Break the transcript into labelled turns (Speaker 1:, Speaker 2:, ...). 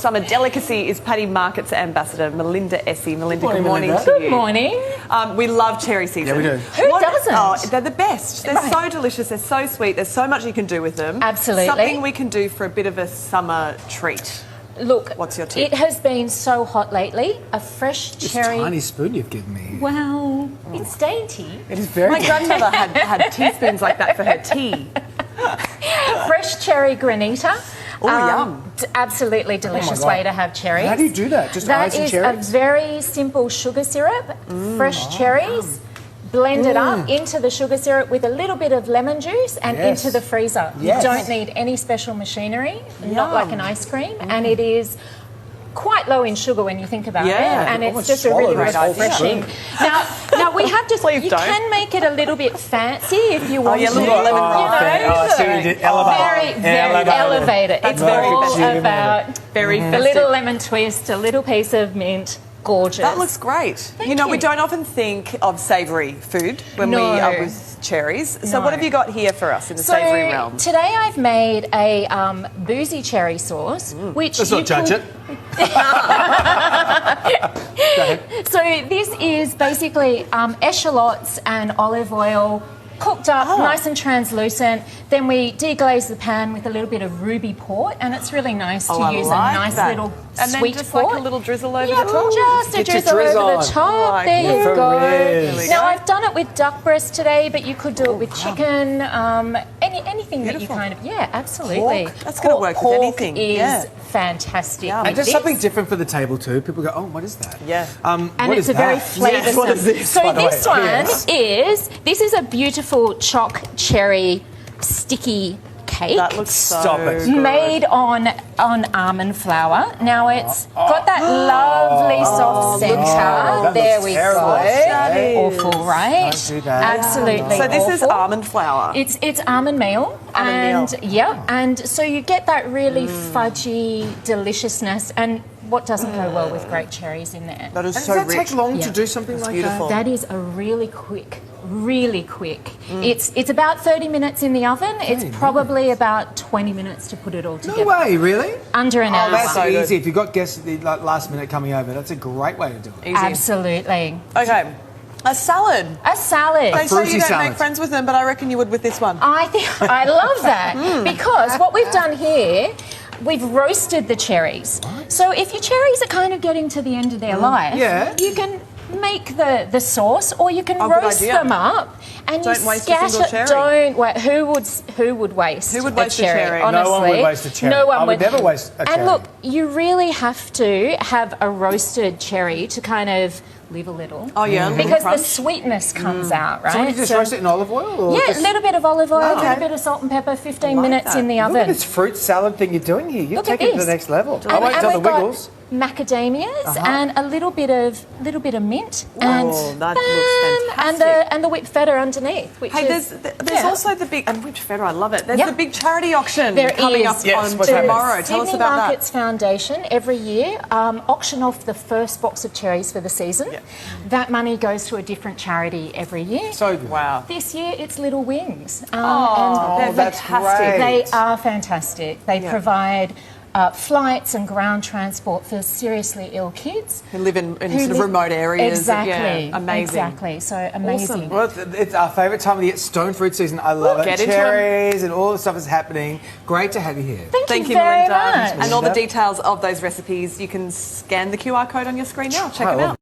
Speaker 1: Summer delicacy is Paddy Market's ambassador, Melinda Essie. Melinda, good morning to you.
Speaker 2: Good morning.
Speaker 1: We love cherry season.
Speaker 3: Yeah, we do.
Speaker 2: Who doesn't?
Speaker 1: Oh, they're the best. They're
Speaker 2: Right.
Speaker 1: so delicious. They're so sweet. There's so much you can do with them.
Speaker 2: Absolutely.
Speaker 1: Something we can do for a bit of a summer treat.
Speaker 2: Look,
Speaker 1: What's your tip?
Speaker 2: It has been so hot lately. A fresh
Speaker 3: This
Speaker 2: cherry.
Speaker 3: tiny spoon you've given me.
Speaker 2: Well, it's dainty.
Speaker 3: It is very
Speaker 1: My grandmother had teaspoons like that for her tea.
Speaker 2: Fresh cherry granita.
Speaker 1: Oh, yum.
Speaker 2: Absolutely delicious
Speaker 3: God.
Speaker 2: way to have cherries.
Speaker 3: How do you do that? Just
Speaker 2: That
Speaker 3: ice and
Speaker 2: is
Speaker 3: cherries?
Speaker 2: a very simple sugar syrup. Fresh cherries. Blend it up into the sugar syrup with a little bit of lemon juice and
Speaker 3: Yes.
Speaker 2: into the freezer.
Speaker 3: Yes.
Speaker 2: You don't need any special machinery, not
Speaker 1: Yum.
Speaker 2: like an ice cream, and it is quite low in sugar when you think about
Speaker 1: Yeah.
Speaker 2: it, and it's
Speaker 3: Almost
Speaker 2: just a really
Speaker 3: swallow this whole
Speaker 2: refreshing.
Speaker 3: spoon.
Speaker 2: Now we have to.
Speaker 1: Please
Speaker 2: you
Speaker 1: don't.
Speaker 2: can make it a little bit fancy if you want
Speaker 1: yeah,
Speaker 2: to.
Speaker 1: little lemon rind.
Speaker 3: so you did elevate.
Speaker 2: Very elevated.
Speaker 1: That's
Speaker 2: It's
Speaker 1: very
Speaker 2: all
Speaker 3: festive.
Speaker 2: about
Speaker 1: Very
Speaker 2: a
Speaker 1: festive.
Speaker 2: little lemon twist, a little piece of mint. Gorgeous.
Speaker 1: That looks great. We
Speaker 2: you.
Speaker 1: don't often think of savoury food when we
Speaker 2: No.
Speaker 1: are with cherries. So
Speaker 2: No.
Speaker 1: what have you got here for us in the savoury realm?
Speaker 2: Today I've made a boozy cherry sauce, which
Speaker 3: Let's
Speaker 2: you
Speaker 3: not judge
Speaker 2: could-
Speaker 3: it.
Speaker 2: So this is basically eschalots and olive oil cooked up, nice and translucent. Then we deglaze the pan with a little bit of ruby port, and it's really nice to
Speaker 1: I
Speaker 2: use
Speaker 1: like
Speaker 2: a nice
Speaker 1: that.
Speaker 2: little
Speaker 1: And then
Speaker 2: sweet
Speaker 1: just
Speaker 2: port.
Speaker 1: like a little drizzle over
Speaker 2: Yeah,
Speaker 1: the top.
Speaker 2: just a
Speaker 3: Get your
Speaker 2: drizzle
Speaker 3: drizz
Speaker 2: over
Speaker 3: on.
Speaker 2: the top.
Speaker 1: Like
Speaker 2: there you
Speaker 3: for
Speaker 2: go.
Speaker 3: real.
Speaker 1: There we
Speaker 2: Now
Speaker 1: go.
Speaker 2: I've done it with duck breast today, but you could do it with chicken, anything that you
Speaker 1: Beautiful.
Speaker 2: kind of absolutely.
Speaker 1: Pork. That's gonna work with
Speaker 2: Pork
Speaker 1: anything.
Speaker 2: Is
Speaker 1: Yeah.
Speaker 2: fantastic.
Speaker 1: Yum.
Speaker 2: with
Speaker 3: And just
Speaker 2: this.
Speaker 3: something different for the table too. People go, oh, what is that?
Speaker 1: Yeah.
Speaker 2: And
Speaker 3: what
Speaker 2: it's
Speaker 3: is
Speaker 2: a very
Speaker 3: that?
Speaker 2: flavoursome.
Speaker 3: What is this,
Speaker 2: So
Speaker 3: by the
Speaker 2: this
Speaker 3: way?
Speaker 2: one
Speaker 3: Yes.
Speaker 2: this is a beautiful choc cherry sticky cake.
Speaker 1: That looks so
Speaker 3: Stop it.
Speaker 1: good.
Speaker 2: Made on almond flour. Now it's got that lovely soft centre.
Speaker 3: that
Speaker 2: There
Speaker 3: looks
Speaker 2: we
Speaker 3: terrible.
Speaker 2: go.
Speaker 1: Shabby.
Speaker 2: Awful, right?
Speaker 3: Don't do that.
Speaker 2: Absolutely.
Speaker 1: So this is
Speaker 2: awful.
Speaker 1: almond flour.
Speaker 2: It's almond meal,
Speaker 1: Almond
Speaker 2: and and so you get that really fudgy deliciousness. And what doesn't go well with great cherries in there?
Speaker 1: That is
Speaker 3: And
Speaker 1: so
Speaker 3: does that
Speaker 1: rich.
Speaker 3: take long
Speaker 2: Yeah.
Speaker 3: to do something like
Speaker 1: beautiful.
Speaker 3: that?
Speaker 2: That is a really quick. It's about 30 minutes in the oven. It's probably about 20 minutes to put it all
Speaker 3: No
Speaker 2: together.
Speaker 3: way, really?
Speaker 2: Under an hour.
Speaker 3: Oh, that's
Speaker 1: So good.
Speaker 3: easy. If you've got guests at the last minute coming over, that's a great way to do it.
Speaker 1: Easy.
Speaker 2: Absolutely.
Speaker 1: Okay. A salad.
Speaker 2: A salad.
Speaker 1: They say
Speaker 3: fruity
Speaker 1: you don't
Speaker 3: salad.
Speaker 1: make friends with them, but I reckon you would with this one.
Speaker 2: I think I love that because what we've done here, we've roasted the cherries. So if your cherries are kind of getting to the end of their life,
Speaker 3: Yeah.
Speaker 2: you can make the sauce, or you can
Speaker 1: Oh, good
Speaker 2: roast
Speaker 1: idea.
Speaker 2: them up and
Speaker 1: Don't
Speaker 2: you
Speaker 1: waste a
Speaker 2: scatter.
Speaker 1: single cherry.
Speaker 2: Don't wait. Who would waste?
Speaker 1: Who would waste a
Speaker 2: a cherry?
Speaker 1: cherry?
Speaker 2: Honestly,
Speaker 3: No one would waste a cherry.
Speaker 2: No one
Speaker 3: I would never waste a cherry.
Speaker 2: And look, you really have to have a roasted cherry to kind of live a little.
Speaker 1: Oh, yeah, a little
Speaker 2: because the
Speaker 1: crunch.
Speaker 2: sweetness comes out, right?
Speaker 3: So you just roast it in olive oil? Or
Speaker 2: Yeah,
Speaker 3: just...
Speaker 2: a little bit of olive oil, a
Speaker 3: Okay.
Speaker 2: little bit of salt and pepper, 15
Speaker 1: like
Speaker 2: minutes
Speaker 1: that.
Speaker 2: in the
Speaker 3: Look
Speaker 2: oven.
Speaker 3: at this fruit salad thing you're doing here. You're
Speaker 2: Look at
Speaker 3: taking it to the
Speaker 2: this.
Speaker 3: next level. I
Speaker 2: And,
Speaker 3: won't
Speaker 2: and
Speaker 3: tell the
Speaker 2: we've got
Speaker 3: wiggles.
Speaker 2: macadamias and a little bit of mint and
Speaker 1: that looks fantastic.
Speaker 2: and the whipped feta underneath, which
Speaker 1: Hey,
Speaker 2: is
Speaker 1: there's also the big, and whipped feta, I love it. There's
Speaker 2: Yeah.
Speaker 1: the big charity auction
Speaker 2: There
Speaker 1: coming
Speaker 2: is.
Speaker 1: up
Speaker 3: Yes,
Speaker 1: on
Speaker 3: what's happening?
Speaker 1: tomorrow. Tell us
Speaker 2: Sydney
Speaker 1: about
Speaker 2: Markets Foundation every year auction off the first box of cherries for the season. That money goes to a different charity every year.
Speaker 3: So good.
Speaker 1: that. Wow.
Speaker 2: This year it's Little Wings.
Speaker 1: They're
Speaker 3: that's
Speaker 1: fantastic.
Speaker 3: great.
Speaker 2: They are fantastic. They provide flights and ground transport for seriously ill kids.
Speaker 1: Who live in
Speaker 2: who
Speaker 1: sort of
Speaker 2: live-
Speaker 1: remote areas.
Speaker 2: Exactly.
Speaker 1: Yeah, amazing.
Speaker 2: Exactly. So amazing.
Speaker 3: Well, it's our favourite time of the year, stone fruit season. I love it.
Speaker 1: Get into 'em.
Speaker 3: Cherries and all the stuff is happening. Great to have you here.
Speaker 2: Thank you
Speaker 1: Melinda.
Speaker 2: very much.
Speaker 1: And all the details of those recipes, you can scan the QR code on your screen now. Check
Speaker 3: Right,
Speaker 1: them
Speaker 3: well,
Speaker 1: out.